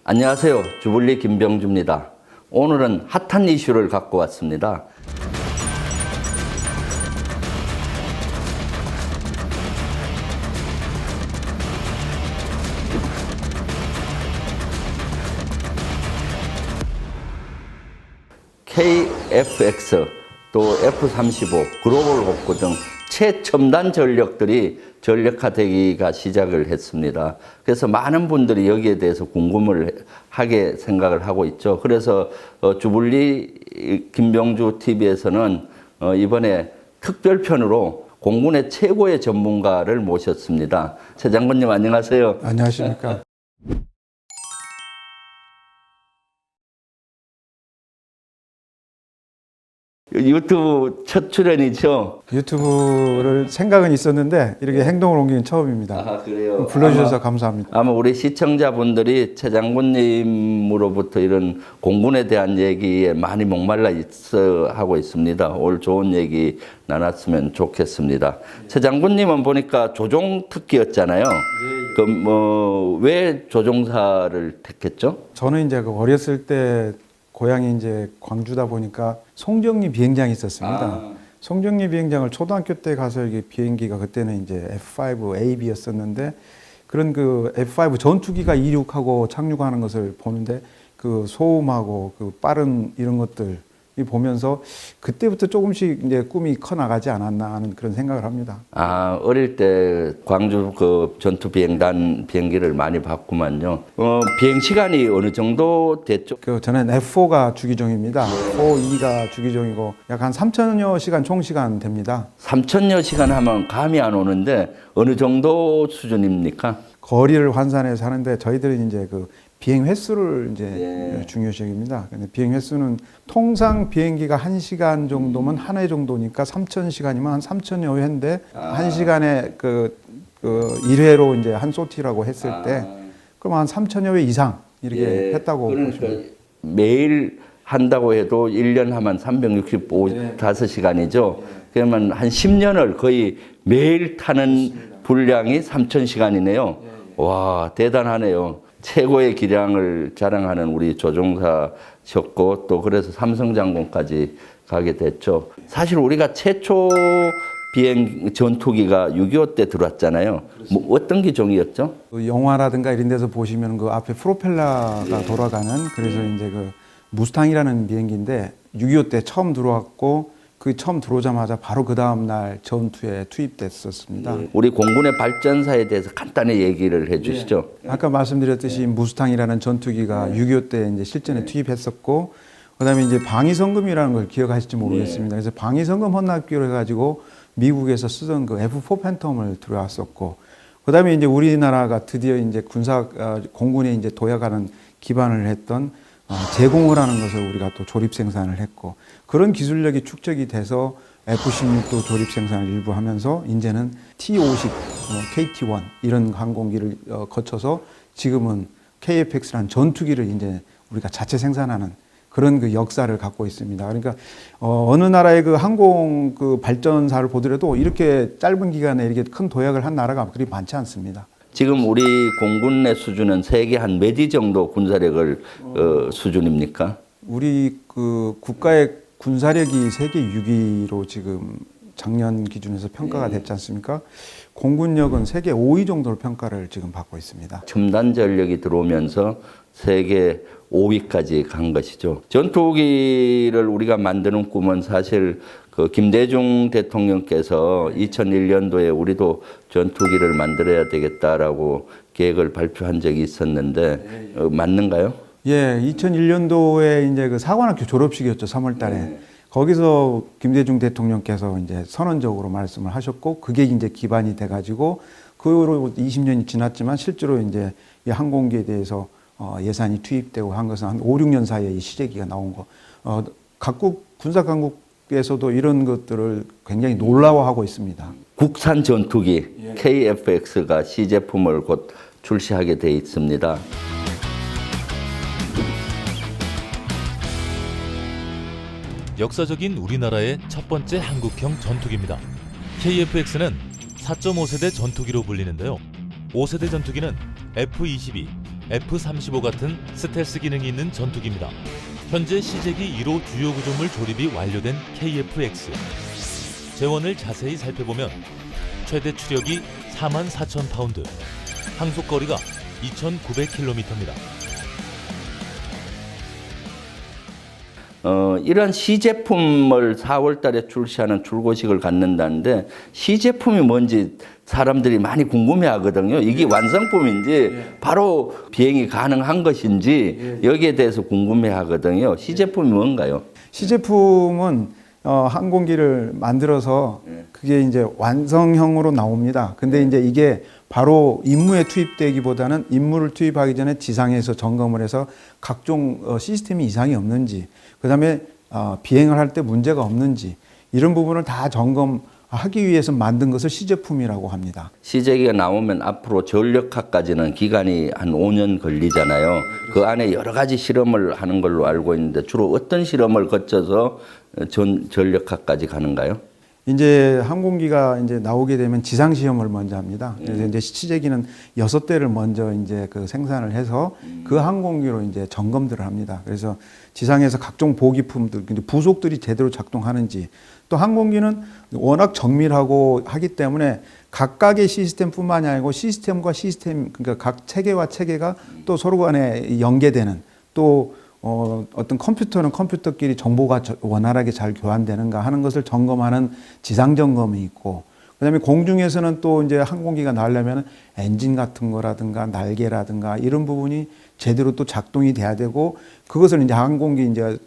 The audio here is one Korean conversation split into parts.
안녕하세요. 주불리 김병주입니다. 오늘은 핫한 이슈를 갖고 왔습니다. KFX 또 F-35 글로벌 호크 등 최첨단 전력들이 전력화되기가 시작을 했습니다. 그래서 많은 분들이 여기에 대해서 궁금을 하게 생각을 하고 있죠. 그래서 주불리 김병주 TV에서는 이번에 특별편으로 공군의 최고의 전문가를 모셨습니다. 최 장군님 안녕하세요. 안녕하십니까. 유튜브 첫 출연이죠? 유튜브를 생각은 있었는데 이렇게 행동을 옮기는 처음입니다. 아, 그래요? 불러주셔서 감사합니다. 아마 우리 시청자분들이 최 장군님으로부터 이런 공군에 대한 얘기에 많이 목말라 있어 하고 있습니다. 오늘 좋은 얘기 나눴으면 좋겠습니다. 최 장군님은 보니까 조종 특기였잖아요. 왜 조종사를 택했죠? 저는 이제 어렸을 때 고향이 이제 광주다 보니까 송정리 비행장이 있었습니다. 송정리 비행장을 초등학교 때 가서 이게 비행기가 그때는 이제 F5AB였었는데 그런 그 F5 전투기가 이륙하고 착륙하는 것을 보는데 그 소음하고 그 빠른 이런 것들이 보면서 그때부터 조금씩 이제 꿈이 커 나가지 않았나 하는 그런 생각을 합니다. 아, 어릴 때 광주 그 전투 비행단 비행기를 많이 봤구만요. 비행 시간이 어느 정도 됐죠? 저는 F4가 주기종입니다. 4E가 주기종이고 약 한 3천여 시간 총 시간 됩니다. 3천여 시간 하면 감이 안 오는데 어느 정도 수준입니까? 거리를 환산해서 하는데 저희들은 이제 그 비행 횟수를 이제 중요시 여깁니다. 근데 비행 횟수는 통상 비행기가 1시간 정도면 한 회 정도니까 3,000시간이면 한 3,000여 회인데 1시간에 그 1회로 이제 한 소티라고 했을 때 그럼 한 3,000여 회 이상 이렇게 했다고 그러니까 보시면 매일 한다고 해도 1년 하면 365시간이죠. 그러면 한 10년을 거의 매일 타는 분량이 3,000시간이네요. 와, 대단하네요. 최고의 기량을 자랑하는 우리 조종사셨고 또 그래서 삼성장군까지 가게 됐죠. 사실 우리가 최초 비행 전투기가 6.25 때 들어왔잖아요. 뭐 어떤 기종이었죠? 그 영화라든가 이런 데서 보시면 그 앞에 프로펠러가 돌아가는 그래서 이제 그 무스탕이라는 비행기인데 6.25 때 처음 들어왔고 그 처음 들어오자마자 바로 그 다음 날 전투에 투입됐었습니다. 우리 공군의 발전사에 대해서 간단히 얘기를 해주시죠. 아까 말씀드렸듯이 무스탕이라는 전투기가 6.25 때 이제 실전에 투입했었고, 그다음에 이제 방위성금이라는 걸 기억하실지 모르겠습니다. 그래서 방위성금 헌납기로 해가지고 미국에서 쓰던 그 F4 팬텀을 들어왔었고, 그다음에 이제 우리나라가 드디어 이제 공군에 이제 도약하는 기반을 했던 제공을 하는 것을 우리가 또 조립 생산을 했고 그런 기술력이 축적이 돼서 F-16도 조립 생산을 일부 하면서 이제는 T-50, KT-1 이런 항공기를 거쳐서 지금은 KF-X라는 전투기를 이제 우리가 자체 생산하는 그런 그 역사를 갖고 있습니다. 그러니까 어느 나라의 그 항공 그 발전사를 보더라도 이렇게 짧은 기간에 이렇게 큰 도약을 한 나라가 그리 많지 않습니다. 지금 우리 공군의 수준은 세계 한 몇 위 정도 군사력을 수준입니까? 우리 그 국가의 군사력이 세계 6위로 지금 작년 기준에서 평가가 됐지 않습니까? 공군력은 세계 5위 정도로 평가를 지금 받고 있습니다. 첨단 전력이 들어오면서 세계 5위까지 간 것이죠. 전투기를 우리가 만드는 꿈은 사실 그 김대중 대통령께서 2001년도에 우리도 전투기를 만들어야 되겠다라고 계획을 발표한 적이 있었는데 맞는가요? 예, 2001년도에 이제 그 사관학교 졸업식이었죠, 3월 달에. 거기서 김대중 대통령께서 이제 선언적으로 말씀을 하셨고, 그게 이제 기반이 돼가지고, 그 후로 20년이 지났지만 실제로 이제 이 항공기에 대해서 예산이 투입되고 한 것은 한 5, 6년 사이에 이 시제기가 나온 거. 각국 군사 강국에서도 이런 것들을 굉장히 놀라워하고 있습니다. 국산 전투기 KF-X가 시제품을 곧 출시하게 돼 있습니다. 역사적인 우리나라의 첫 번째 한국형 전투기입니다. KF-X는 4.5세대 전투기로 불리는데요. 5세대 전투기는 F-22, F-35 같은 스텔스 기능이 있는 전투기입니다. 현재 시제기 1호 주요 구조물 조립이 완료된 KF-X. 재원을 자세히 살펴보면 최대 추력이 44,000파운드, 항속거리가 2,900km입니다. 이런 시제품을 4월 달에 출시하는 출고식을 갖는다는데 시제품이 뭔지 사람들이 많이 궁금해 하거든요. 이게 완성품인지 바로 비행이 가능한 것인지 여기에 대해서 궁금해 하거든요. 시제품이 뭔가요? 시제품은 항공기를 만들어서 그게 이제 완성형으로 나옵니다. 근데 이제 이게 바로 임무에 투입되기보다는 임무를 투입하기 전에 지상에서 점검을 해서 각종 시스템이 이상이 없는지, 그다음에 비행을 할 때 문제가 없는지 이런 부분을 다 점검하기 위해서 만든 것을 시제품이라고 합니다. 시제기가 나오면 앞으로 전력화까지는 기간이 한 5년 걸리잖아요. 그 안에 여러 가지 실험을 하는 걸로 알고 있는데 주로 어떤 실험을 거쳐서 전력화까지 가는가요? 이제 항공기가 이제 나오게 되면 지상 시험을 먼저 합니다. 그래서 이제 시제기는 6대를 먼저 이제 그 생산을 해서 그 항공기로 이제 점검들을 합니다. 그래서 지상에서 각종 보기품들, 부속들이 제대로 작동하는지, 또 항공기는 워낙 정밀하고 하기 때문에 각각의 시스템뿐만이 아니고 시스템과 시스템, 그러니까 각 체계와 체계가 또 서로 간에 연계되는, 또 어떤 컴퓨터는 컴퓨터끼리 정보가 원활하게 잘 교환되는가 하는 것을 점검하는 지상 점검이 있고, 그다음에 공중에서는 또 이제 항공기가 나오려면 엔진 같은 거라든가 날개라든가 이런 부분이 제대로 또 작동이 돼야 되고, 그것을 이제 항공기 이제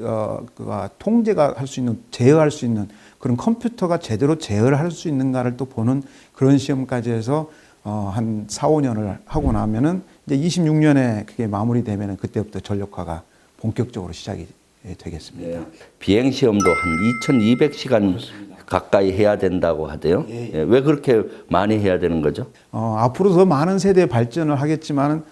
통제가 할 수 있는, 제어할 수 있는 그런 컴퓨터가 제대로 제어를 할 수 있는가를 또 보는 그런 시험까지 해서 한 4, 5년을 하고 나면은 이제 26년에 그게 마무리되면은 그때부터 전력화가 본격적으로 시작이 되겠습니다. 비행 시험도 한 2,200시간 가까이 해야 된다고 하대요. 왜 그렇게 많이 해야 되는 거죠? 앞으로 더 많은 세대의 발전을 하겠지만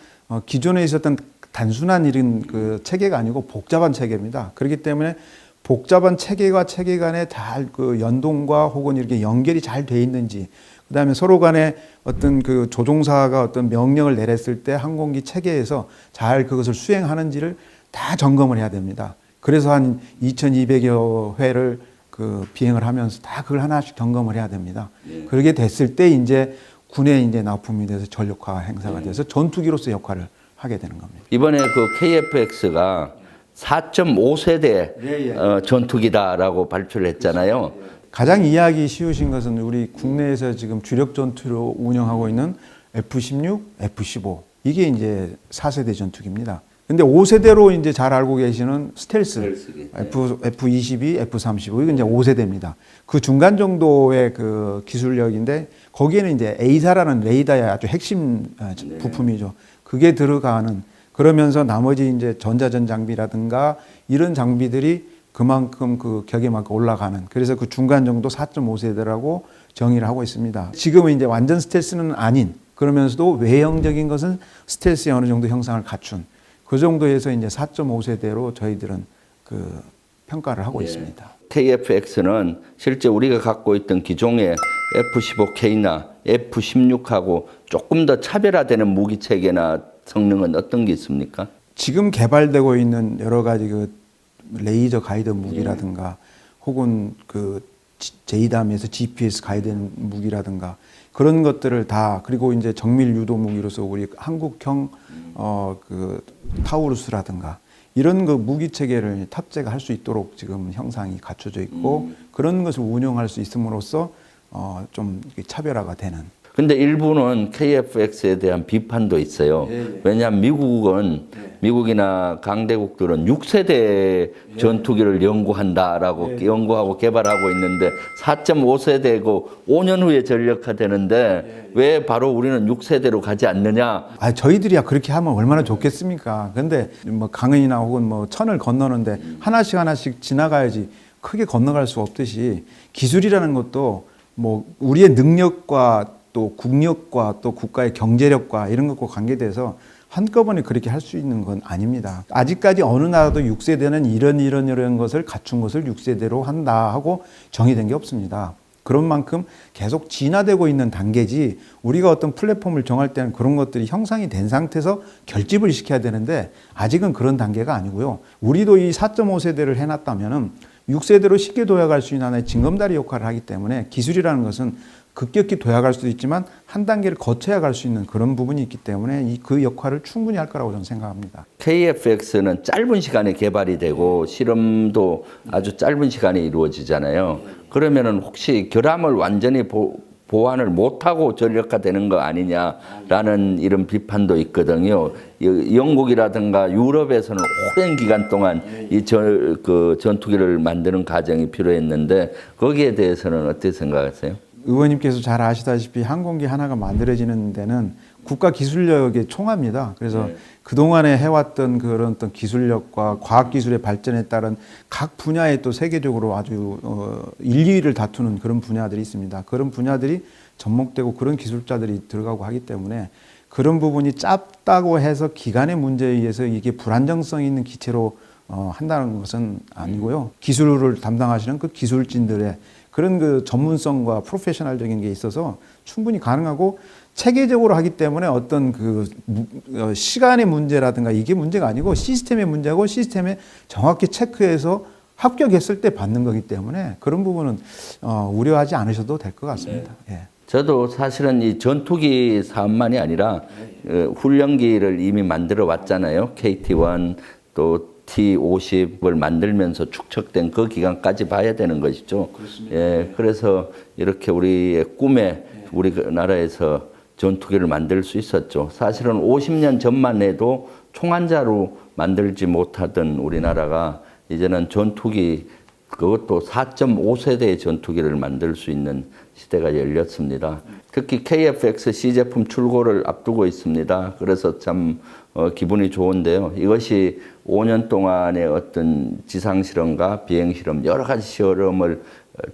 기존에 있었던 단순한 이런 그 체계가 아니고 복잡한 체계입니다. 그렇기 때문에 복잡한 체계와 체계 간에 잘 그 연동과 혹은 이렇게 연결이 잘 돼 있는지, 그다음에 서로 간에 어떤 그 조종사가 어떤 명령을 내렸을 때 항공기 체계에서 잘 그것을 수행하는지를 다 점검을 해야 됩니다. 그래서 한 2,200여 회를 그 비행을 하면서 다 그걸 하나씩 점검을 해야 됩니다. 그렇게 됐을 때 이제 군에 이제 납품이 돼서 전력화 행사가 돼서 전투기로서 역할을 하게 되는 겁니다. 이번에 그 KF-X가 4.5세대 전투기다라고 발표를 했잖아요. 가장 이해하기 쉬우신 것은 우리 국내에서 지금 주력 전투로 운영하고 있는 F-16, F-15 이게 이제 4세대 전투기입니다. 근데 5세대로 이제 잘 알고 계시는 스텔스, F-22, F-35 이건 이제 5세대입니다. 그 중간 정도의 그 기술력인데 거기에는 이제 A사라는 레이더의 아주 핵심 부품이죠. 그게 들어가는, 그러면서 나머지 이제 전자전 장비라든가 이런 장비들이 그만큼 그 격에만큼 올라가는, 그래서 그 중간 정도 4.5세대라고 정의를 하고 있습니다. 지금은 이제 완전 스텔스는 아닌, 그러면서도 외형적인 것은 스텔스의 어느 정도 형상을 갖춘 그 정도에서 이제 4.5세대로 저희들은 그 평가를 하고 있습니다. KF-X는 실제 우리가 갖고 있던 기종의 F-15K나 F-16하고 조금 더 차별화되는 무기 체계나 성능은 어떤 게 있습니까? 지금 개발되고 있는 여러 가지 그 레이저 가이드 무기라든가 혹은 그 JDAM에서 GPS 가이드 무기라든가 그런 것들을 다, 그리고 이제 정밀 유도 무기로서 우리 한국형 그 타우루스라든가 이런 그 무기 체계를 탑재가 할 수 있도록 지금 형상이 갖춰져 있고 그런 것을 운영할 수 있음으로써 좀 차별화가 되는. 근데 일부는 KF-X에 대한 비판도 있어요. 왜냐하면 미국이나 강대국들은 6세대 전투기를 연구한다라고 연구하고 개발하고 있는데 4.5세대고 5년 후에 전력화되는데 왜 바로 우리는 6세대로 가지 않느냐? 저희들이야 그렇게 하면 얼마나 좋겠습니까? 근데 뭐 강은이나 혹은 뭐 천을 건너는데 하나씩 지나가야지 크게 건너갈 수 없듯이 기술이라는 것도 뭐 우리의 능력과 또 국력과 또 국가의 경제력과 이런 것과 관계돼서 한꺼번에 그렇게 할 수 있는 건 아닙니다. 아직까지 어느 나라도 6세대는 이런 것을 갖춘 것을 6세대로 한다 하고 정의된 게 없습니다. 그런 만큼 계속 진화되고 있는 단계지 우리가 어떤 플랫폼을 정할 때는 그런 것들이 형성이 된 상태에서 결집을 시켜야 되는데 아직은 그런 단계가 아니고요. 우리도 이 4.5세대를 해놨다면은 6세대로 쉽게 도약할 수 있는 하나의 징검다리 역할을 하기 때문에 기술이라는 것은 급격히 도약할 수도 있지만 한 단계를 거쳐야 갈 수 있는 그런 부분이 있기 때문에 그 역할을 충분히 할 거라고 저는 생각합니다. KFX는 짧은 시간에 개발이 되고 실험도 아주 짧은 시간에 이루어지잖아요. 그러면은 혹시 결함을 완전히 보완을 못하고 전력화되는 거 아니냐라는 이런 비판도 있거든요. 영국이라든가 유럽에서는 오랜 기간 동안 그 전투기를 만드는 과정이 필요했는데 거기에 대해서는 어떻게 생각하세요? 의원님께서 잘 아시다시피 항공기 하나가 만들어지는 데는 국가 기술력의 총합니다. 그래서 그동안에 해왔던 그런 어떤 기술력과 과학기술의 발전에 따른 각 분야에 또 세계적으로 아주 1, 2위를 다투는 그런 분야들이 있습니다. 그런 분야들이 접목되고 그런 기술자들이 들어가고 하기 때문에 그런 부분이 짧다고 해서 기간의 문제에 의해서 이게 불안정성 있는 기체로 한다는 것은 아니고요. 기술을 담당하시는 그 기술진들의 그런 그 전문성과 프로페셔널적인 게 있어서 충분히 가능하고 체계적으로 하기 때문에 어떤 그 시간의 문제라든가 이게 문제가 아니고 시스템의 문제고 시스템에 정확히 체크해서 합격했을 때 받는 거기 때문에 그런 부분은 우려하지 않으셔도 될 것 같습니다. 예. 저도 사실은 이 전투기 사업만이 아니라 훈련기를 이미 만들어 왔잖아요. KT-1 또 T-50을 만들면서 축적된 그 기간까지 봐야 되는 것이죠. 그렇습니다. 예, 그래서 이렇게 우리의 꿈에 우리나라에서 전투기를 만들 수 있었죠. 사실은 50년 전만 해도 총한자로 만들지 못하던 우리나라가 이제는 전투기 그것도 4.5세대의 전투기를 만들 수 있는 시대가 열렸습니다. 특히 KF-X C제품 출고를 앞두고 있습니다. 그래서 참 기분이 좋은데요. 이것이 5년 동안의 어떤 지상실험과 비행실험 여러 가지 실험을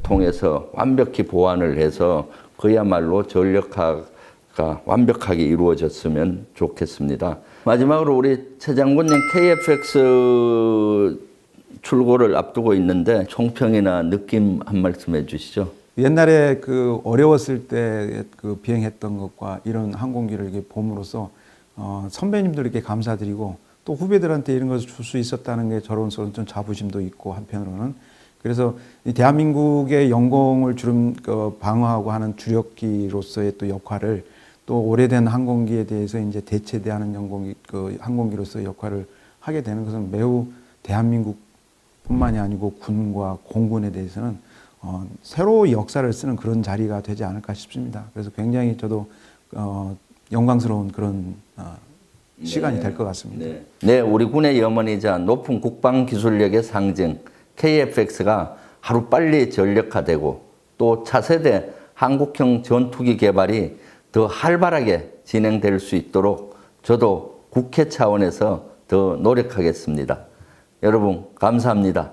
통해서 완벽히 보완을 해서 그야말로 전력화가 완벽하게 이루어졌으면 좋겠습니다. 마지막으로 우리 최 장군님 KF-X 출고를 앞두고 있는데 총평이나 느낌 한 말씀 해주시죠. 옛날에 그 어려웠을 때 그 비행했던 것과 이런 항공기를 이렇게 봄으로써 선배님들에게 감사드리고 또 후배들한테 이런 것을 줄 수 있었다는 게 저로서는 좀 자부심도 있고 한편으로는 그래서 이 대한민국의 영공을 주름 방어하고 하는 주력기로서의 또 역할을 또 오래된 항공기에 대해서 이제 대체대하는 항공기로서의 역할을 하게 되는 것은 매우 대한민국뿐만이 아니고 군과 공군에 대해서는 새로 역사를 쓰는 그런 자리가 되지 않을까 싶습니다. 그래서 굉장히 저도 영광스러운 그런 시간이 될 것 같습니다. 네, 우리 군의 염원이자 높은 국방 기술력의 상징 KF-X가 하루빨리 전력화되고 또 차세대 한국형 전투기 개발이 더 활발하게 진행될 수 있도록 저도 국회 차원에서 더 노력하겠습니다. 여러분 감사합니다.